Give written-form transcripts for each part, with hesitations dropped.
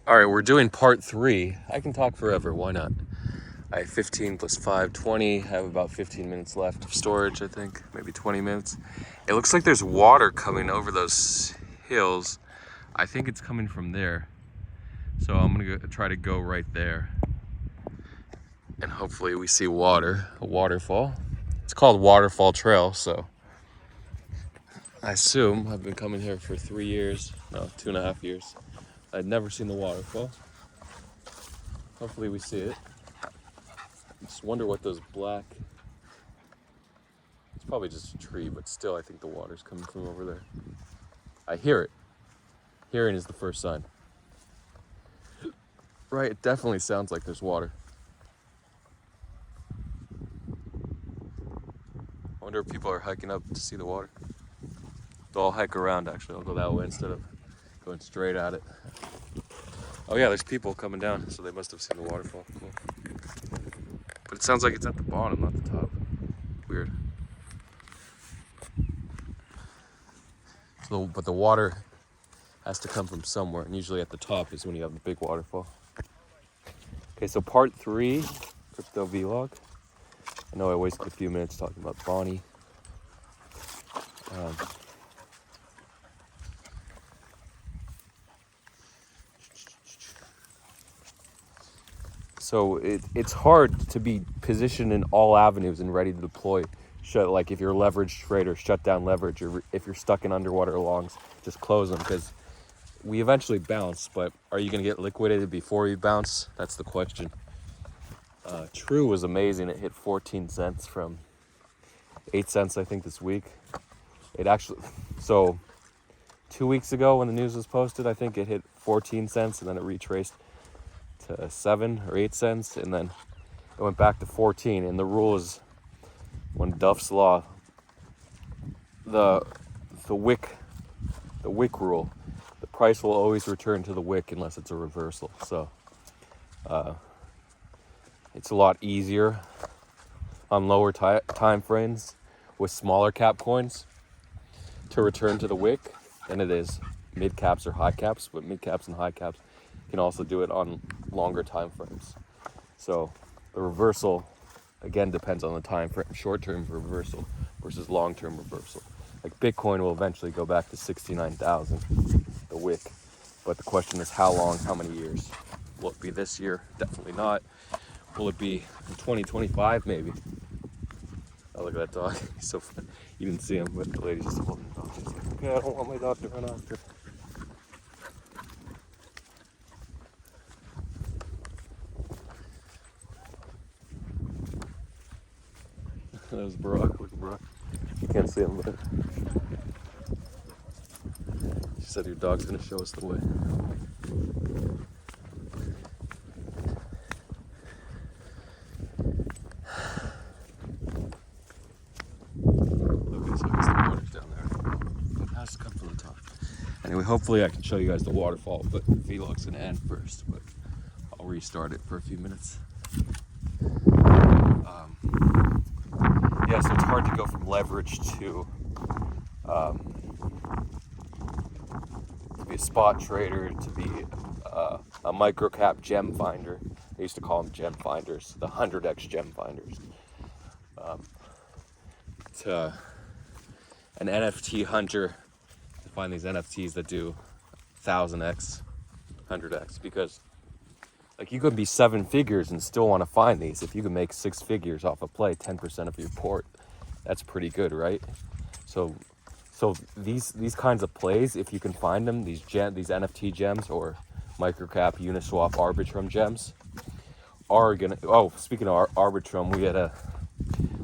All right, we're doing part 3. I can talk forever, why not? I have 15 plus 5, 20. I have about 15 minutes left of storage, I think, maybe 20 minutes. It looks like there's water coming over those hills. I think it's coming from there. So I'm gonna try to go right there. And hopefully we see water, a waterfall. It's called Waterfall Trail, so I assume I've been coming here for 3 years, no, 2.5 years. I'd never seen the waterfall. Hopefully we see it. I just wonder what those black, it's probably just a tree, but still I think the water's coming from over there. I hear it. Hearing is the first sign. Right, it definitely sounds like there's water. I wonder if people are hiking up to see the water. They'll all hike around actually. I'll go that way instead of going straight at it. Oh yeah, there's people coming down, so they must have seen the waterfall. Cool. But it sounds like it's at the bottom, not the top. Weird. So, but the water has to come from somewhere, and usually at the top is when you have the big waterfall. Okay, so part 3, crypto vlog. I know I wasted a few minutes talking about Bonnie. So it's hard to be positioned in all avenues and ready to deploy. Like if you're a leveraged trader, shut down leverage, or if you're stuck in underwater longs, just close them because we eventually bounce. But are you going to get liquidated before you bounce? That's the question. True was amazing. It hit 14 cents from 8 cents, I think, this week. It actually, so 2 weeks ago when the news was posted, I think it hit 14 cents and then it retraced to 7 or 8 cents and then it went back to 14. And the rule is when Duff's law, the wick rule, the price will always return to the wick unless it's a reversal. So it's a lot easier on lower time frames with smaller cap coins to return to the wick than it is mid caps or high caps, but mid caps and high caps can also do it on longer time frames. So the reversal again depends on the time frame, short-term reversal versus long-term reversal. Like Bitcoin will eventually go back to 69,000, the wick, but the question is how long, how many years? Will it be this year? Definitely not. Will it be in 2025? Maybe. Oh, look at that dog. He's so fun. You didn't see him, but the lady's just holding the dog. She's like, okay, I don't want my dog to run after. That was Barack. Look at Barack. You can't see him, but she said your dog's gonna show us the way. Okay, so I guess the water's down there. It has to come from the top. Anyway, hopefully I can show you guys the waterfall, but the vlog's gonna end first, but I'll restart it for a few minutes. Yeah, so it's hard to go from leverage to be a spot trader, to be a micro cap gem finder. They used to call them gem finders, the 100x gem finders. To an NFT hunter to find these NFTs that do 1000x, 100x, because like you could be 7 figures and still want to find these. If you can make 6 figures off a play, 10% of your port, that's pretty good, right? So these kinds of plays, if you can find them, these NFT gems or microcap Uniswap Arbitrum gems are gonna. Oh, speaking of Arbitrum, we had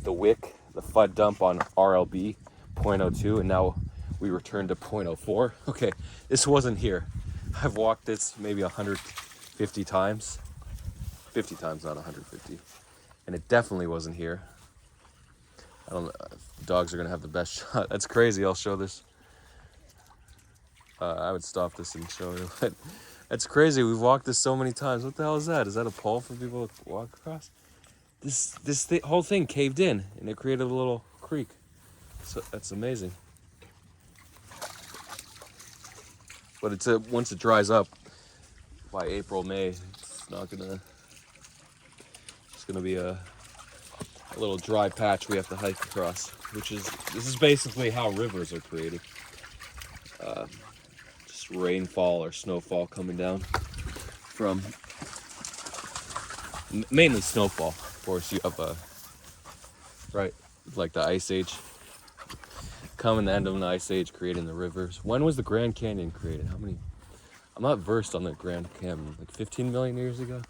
the wick, the FUD dump on RLB 0.02, and now we returned to 0.04. Okay, this wasn't here. I've walked this maybe 150 times. 50 times, not 150. And it definitely wasn't here. I don't know. Dogs are gonna have the best shot. That's crazy. I'll show this. I would stop this and show you. But that's crazy. We've walked this so many times. What the hell is that? Is that a pole for people to walk across? This whole thing caved in and it created a little creek. So that's amazing. But once it dries up, by April, May, it's not gonna. It's gonna be a little dry patch we have to hike across, this is basically how rivers are created. Just rainfall or snowfall coming down from mainly snowfall. Of course, you have right, like the Ice Age. Coming the end of an Ice Age, creating the rivers. When was the Grand Canyon created? How many? I'm not versed on the Grand Canyon. Like 15 million years ago.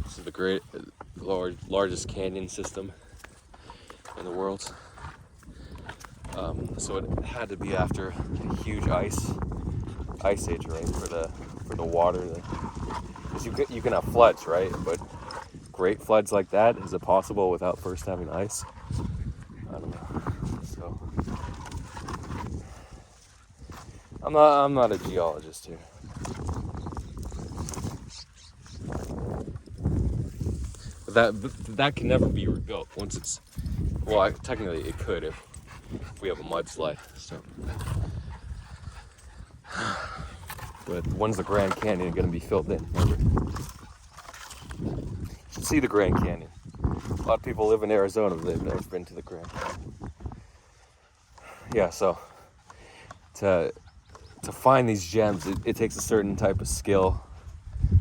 This is the largest canyon system in the world. So it had to be after a huge ice age, right? For the water. Because you can have floods, right? But great floods like that, is it possible without first having ice? I don't know. So I'm not a geologist here. That can never be rebuilt once it's, well, technically it could if we have a mudslide. So, but when's the Grand Canyon going to be filled in? Never. You should see the Grand Canyon. A lot of people live in Arizona, but they've never been to the Grand Canyon. Yeah, so to find these gems, it takes a certain type of skill,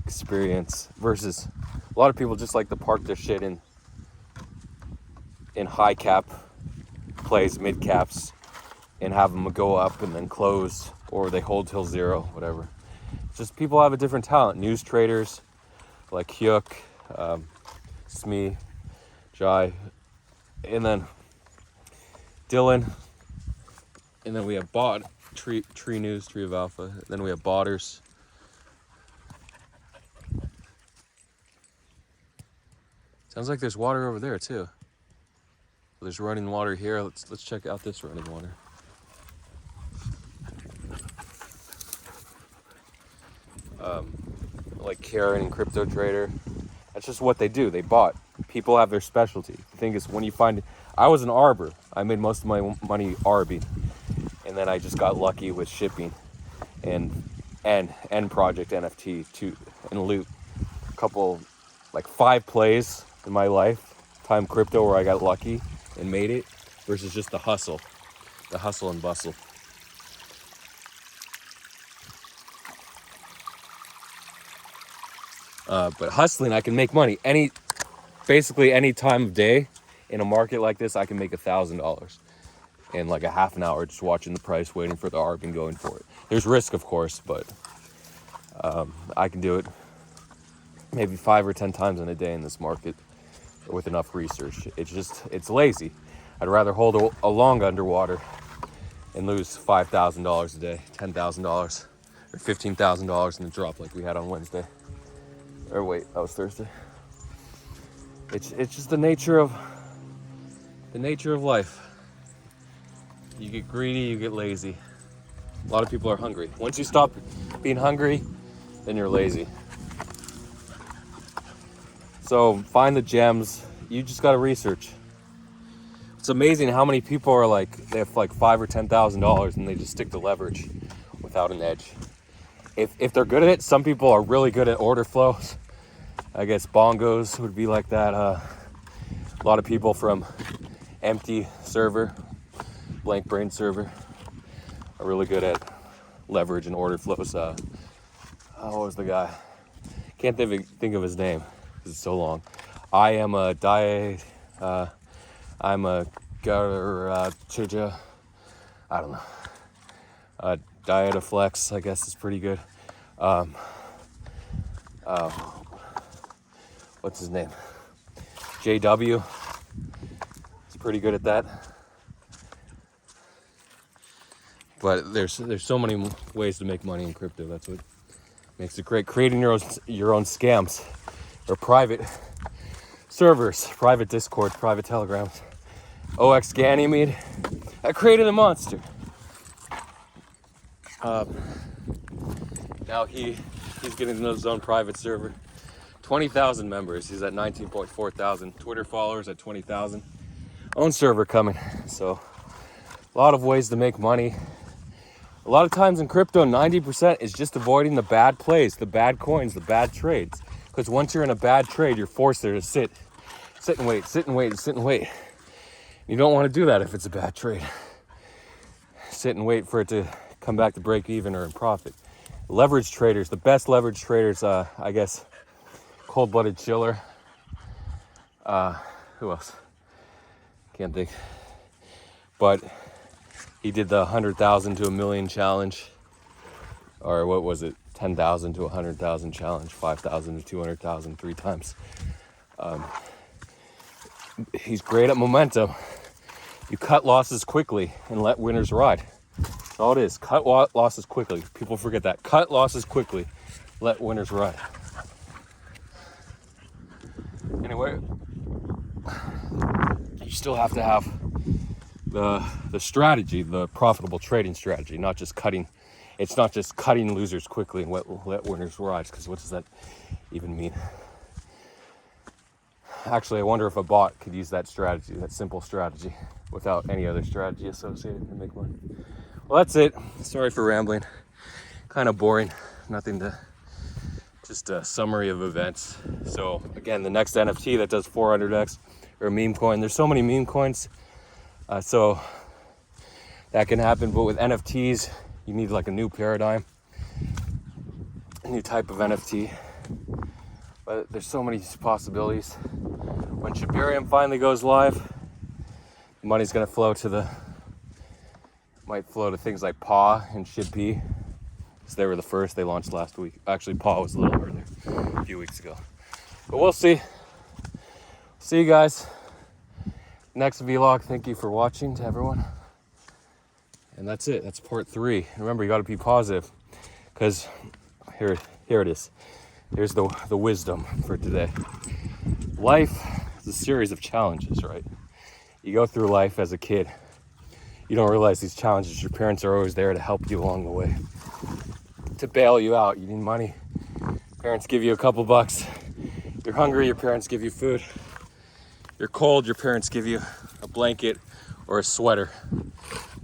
experience, versus a lot of people just like to park their shit in high cap plays, mid caps, and have them go up and then close, or they hold till zero, whatever. It's just people have a different talent. News traders like Hyuk, Smee, Jai, and then Dylan, and then we have Tree News, Tree of Alpha, and then we have Botters. Sounds like there's water over there too. There's running water here. Let's check out this running water. Like Karen and Crypto Trader, that's just what they do. They bought. People have their specialty. The thing is, when you find, I was an arbor. I made most of my money arbing, and then I just got lucky with shipping and project NFT too, and loot. A couple, like 5 plays in my lifetime crypto where I got lucky and made it, versus just the hustle and bustle. But hustling, I can make money basically any time of day. In a market like this, I can make $1,000 in like a half an hour, just watching the price, waiting for the ARB and going for it. There's risk, of course, but I can do it maybe 5 or 10 times in a day in this market with enough research. It's lazy. I'd rather hold a long underwater and lose $5,000 a day, $10,000, or $15,000 in a drop like we had on Wednesday. Or wait, that was Thursday. It's just the nature of life. You get greedy, you get lazy. A lot of people are hungry. Once you stop being hungry, then you're lazy. So find the gems. You just gotta research. It's amazing how many people are like, they have like $5,000 or $10,000 and they just stick to leverage without an edge. If they're good at it, some people are really good at order flows. I guess Bongos would be like that. A lot of people from Empty server, Blank Brain server, are really good at leverage and order flows. What was the guy? Can't think of his name because it's so long. I'm a Garatuja. I don't know. Dietaflex, I guess, is pretty good. What's his name? JW. He's pretty good at that. But there's so many ways to make money in crypto. That's what makes it great. Creating your own scams or private servers, private Discord, private Telegrams. OX Ganymede. I created a monster. Now he's getting into his own private server. 20,000 members. He's at 19.4 thousand. Twitter followers at 20,000. Own server coming. So a lot of ways to make money. A lot of times in crypto, 90% is just avoiding the bad plays, the bad coins, the bad trades. Because once you're in a bad trade, you're forced there to sit and wait, sit and wait, sit and wait. You don't want to do that if it's a bad trade. Sit and wait for it to come back to break even or in profit. Leverage traders, the best leverage traders, I guess, Cold-Blooded Chiller. Who else? Can't think. But he did the 100,000 to a million challenge, or what was it? 10,000 to 100,000 challenge, 5,000 to 200,000 3 times. He's great at momentum. You cut losses quickly and let winners ride. That's all it is. Cut losses quickly. People forget that. Cut losses quickly, let winners ride. Anyway, you still have to have the strategy, the profitable trading strategy, not just cutting. It's not just cutting losers quickly and let winners rise, because what does that even mean? Actually, I wonder if a bot could use that strategy, that simple strategy, without any other strategy associated to make money. Well, that's it. Sorry for rambling. Kind of boring. Nothing to, just a summary of events. So again, the next NFT that does 400x, or a meme coin. There's so many meme coins. So that can happen, but with NFTs, you need like a new paradigm, a new type of NFT. But there's so many possibilities. When Shibarium finally goes live, the money's gonna flow to might flow to things like Paw and ShibP. So they were the first, they launched last week. Actually, Paw was a little earlier, a few weeks ago. But we'll see. See you guys. Next vlog. Thank you for watching to everyone. And that's it. That's part 3. Remember, you got to be positive, because here it is. Here's the wisdom for today. Life is a series of challenges, right? You go through life as a kid. You don't realize these challenges. Your parents are always there to help you along the way, to bail you out. You need money. Parents give you a couple bucks. You're hungry. Your parents give you food. You're cold, your parents give you a blanket or a sweater.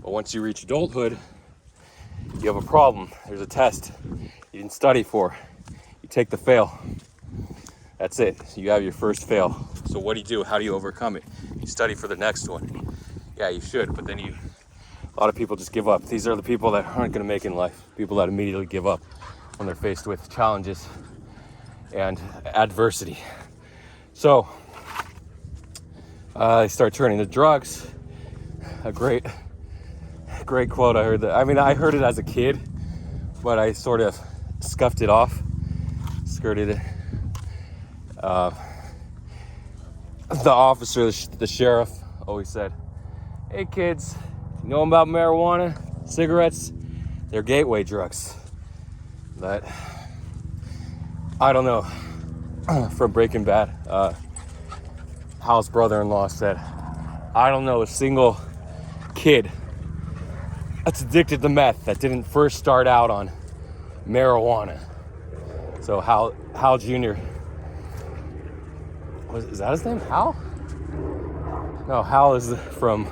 But once you reach adulthood, you have a problem. There's a test you didn't study for. You take the fail. That's it. You have your first fail. So what do? How do you overcome it? You study for the next one. Yeah, you should, but then a lot of people just give up. These are the people that aren't gonna make in life. People that immediately give up when they're faced with challenges and adversity. So, they start turning to drugs. A great quote I heard that. I mean, I heard it as a kid, but I sort of scuffed it off, skirted it. The officer, the sheriff, always said, "Hey kids, you know about marijuana, cigarettes? They're gateway drugs." But I don't know. From Breaking Bad. Hal's brother-in-law said, "I don't know a single kid that's addicted to meth that didn't first start out on marijuana." So Hal Jr. Is that his name? Hal? No, Hal is from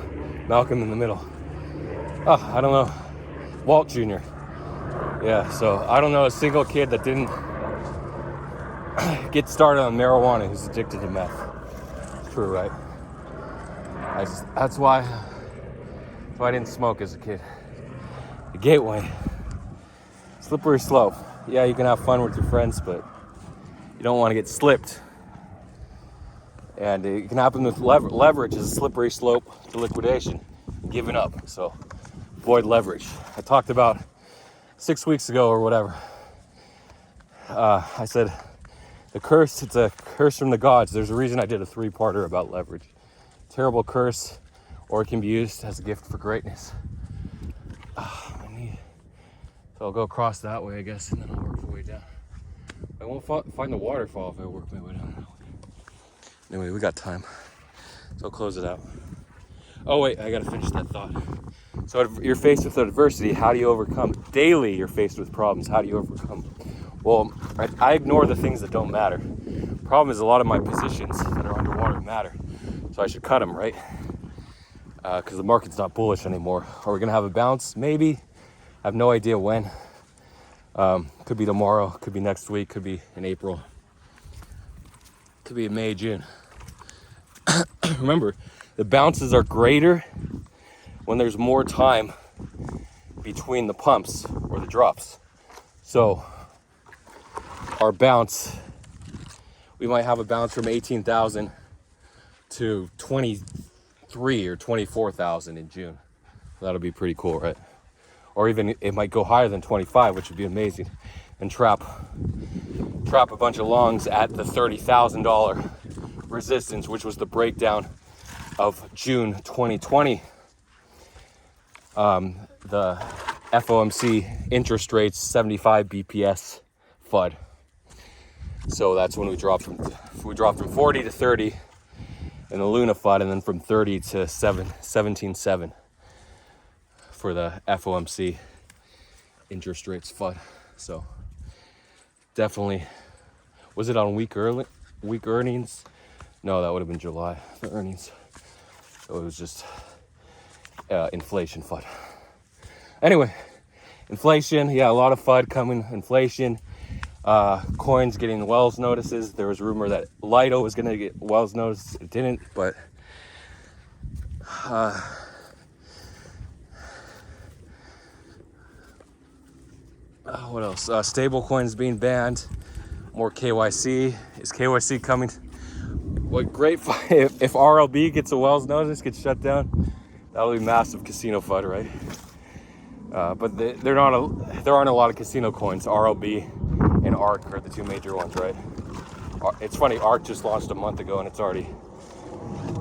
Malcolm in the Middle. Oh, I don't know. Walt Jr. Yeah, so I don't know a single kid that didn't get started on marijuana who's addicted to meth. True, right? That's why I didn't smoke as a kid. The gateway. Slippery slope. Yeah, you can have fun with your friends, but you don't want to get slipped. And it can happen with leverage is a slippery slope to liquidation, giving up. So avoid leverage. I talked about 6 weeks ago or whatever. I said, it's a curse from the gods. There's a reason I did a 3-parter about leverage. Terrible curse, or it can be used as a gift for greatness. So I'll go across that way, I guess, and then I'll work my way down. I won't find the waterfall if I work my way down. Anyway, we got time, so I'll close it out. Oh wait, I gotta finish that thought. So if you're faced with adversity, how do you overcome? Daily, you're faced with problems. How do you overcome? Well, I ignore the things that don't matter. Problem is, a lot of my positions that are underwater matter, so I should cut them, right? Because the market's not bullish anymore. Are we gonna have a bounce? Maybe. I have no idea when. Could be tomorrow, could be next week, could be in April, could be in May, June. Remember, the bounces are greater when there's more time between the pumps or the drops. So our bounce, we might have a bounce from 18,000 to 23 or 24,000 in June. That'll be pretty cool, right? Or even it might go higher than 25, which would be amazing, and trap a bunch of longs at the $30,000 resistance, which was the breakdown of June 2020. The FOMC interest rates 75 BPS FUD. So that's when we dropped from 40 to 30 in the Luna FUD, and then from 30 to 17.7 for the FOMC interest rates FUD. So definitely, was it on week earnings? No, that would have been July, the earnings. So it was just inflation FUD. Anyway, inflation, yeah, a lot of FUD coming, inflation. Coins getting Wells notices. There was rumor that Lido was going to get Wells notice. It didn't, but what else? Stable coins being banned. More KYC. Is KYC coming? What great if RLB gets a Wells notice, gets shut down. That'll be massive casino FUD, right? But there aren't a lot of casino coins. RLB and ARK are the two major ones, right? It's funny, ARK just launched a month ago and it's already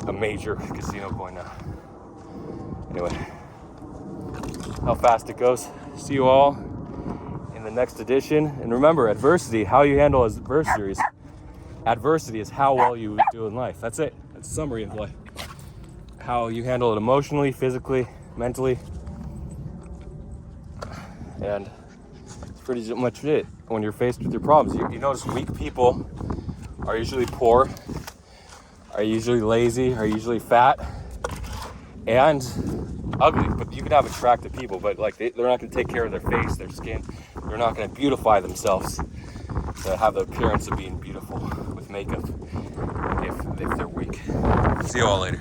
a major casino coin now. Anyway, how fast it goes. See you all in the next edition. And remember, adversity, how you handle adversity is how well you do in life. That's it. That's a summary of life. How you handle it emotionally, physically, mentally. And it's pretty much it. When you're faced with your problems, you notice weak people are usually poor, are usually lazy, are usually fat, and ugly. But you can have attractive people, but like they're not going to take care of their face, their skin. They're not going to beautify themselves to have the appearance of being beautiful with makeup if they're weak. See you all later.